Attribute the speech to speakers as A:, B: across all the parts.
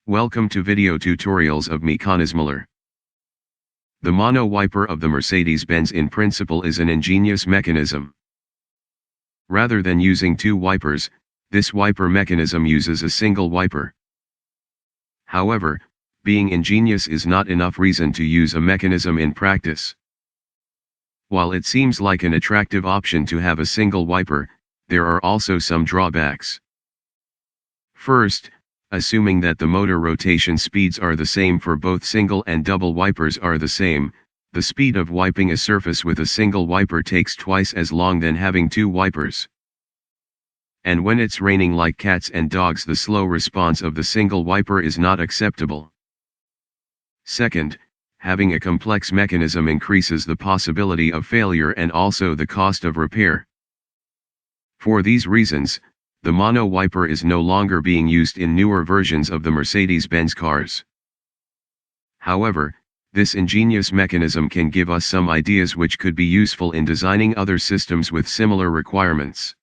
A: Welcome to video tutorials of mekanizmalar. The mono wiper of the Mercedes-Benz in principle is an ingenious mechanism. Rather than using two wipers, this wiper mechanism uses a single wiper. However, being ingenious is not enough reason to use a mechanism in practice. While it seems like an attractive option to have a single wiper, there are also some drawbacks. First, assuming that the motor rotation speeds are the same for both single and double wipers are the same, the speed of wiping a surface with a single wiper takes twice as long than having two wipers. And when it's raining like cats and dogs, the slow response of the single wiper is not acceptable. Second, having a complex mechanism increases the possibility of failure and also the cost of repair. For these reasons, the mono wiper is no longer being used in newer versions of the Mercedes-Benz cars. However, this ingenious mechanism can give us some ideas which could be useful in designing other systems with similar requirements.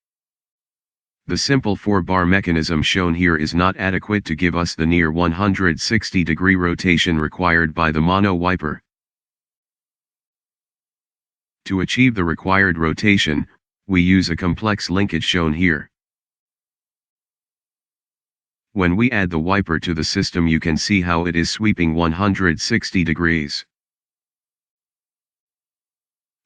A: The simple 4-bar mechanism shown here is not adequate to give us the near 160-degree rotation required by the mono wiper. To achieve the required rotation, we use a complex linkage shown here. When we add the wiper to the system, you can see how it is sweeping 160 degrees.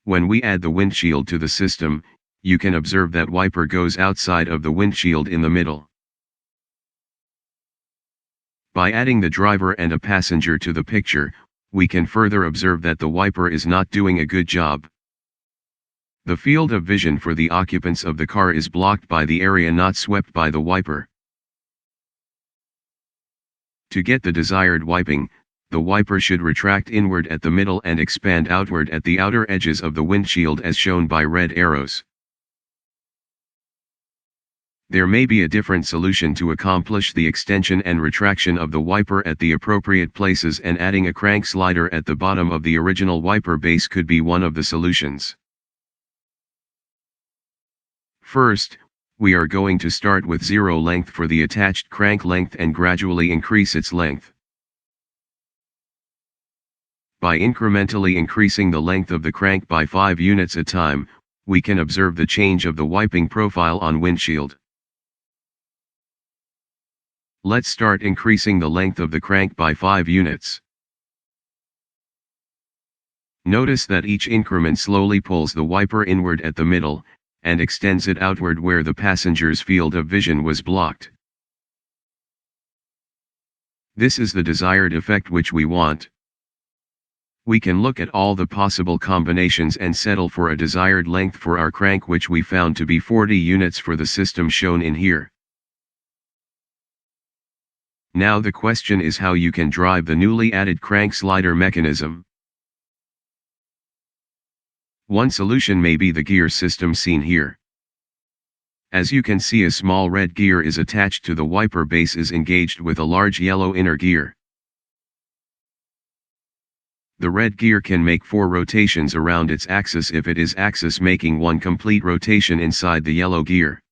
A: When we add the windshield to the system, you can observe that wiper goes outside of the windshield in the middle. By adding the driver and a passenger to the picture, we can further observe that the wiper is not doing a good job. The field of vision for the occupants of the car is blocked by the area not swept by the wiper. To get the desired wiping, the wiper should retract inward at the middle and expand outward at the outer edges of the windshield as shown by red arrows. There may be a different solution to accomplish the extension and retraction of the wiper at the appropriate places, and adding a crank slider at the bottom of the original wiper base could be one of the solutions. First, we are going to start with 0 length for the attached crank length and gradually increase its length. By incrementally increasing the length of the crank by 5 units a time, we can observe the change of the wiping profile on windshield. Let's start increasing the length of the crank by 5 units. Notice that each increment slowly pulls the wiper inward at the middle, and extends it outward where the passenger's field of vision was blocked. This is the desired effect which we want. We can look at all the possible combinations and settle for a desired length for our crank, which we found to be 40 units for the system shown in here. Now the question is how you can drive the newly added crank slider mechanism. One solution may be the gear system seen here. As you can see, a small red gear is attached to the wiper base, is engaged with a large yellow inner gear. The red gear can make 4 rotations around its axis if it is axis, making 1 complete rotation inside the yellow gear.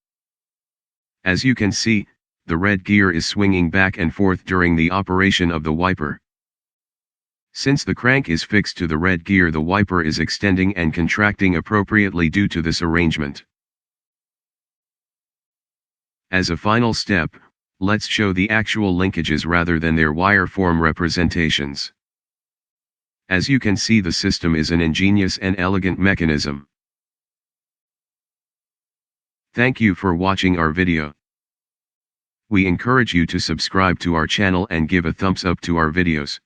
A: As you can see, the red gear is swinging back and forth during the operation of the wiper. Since the crank is fixed to the red gear, the wiper is extending and contracting appropriately due to this arrangement. As a final step, let's show the actual linkages rather than their wire form representations. As you can see, the system is an ingenious and elegant mechanism. Thank you for watching our video. We encourage you to subscribe to our channel and give a thumbs up to our videos.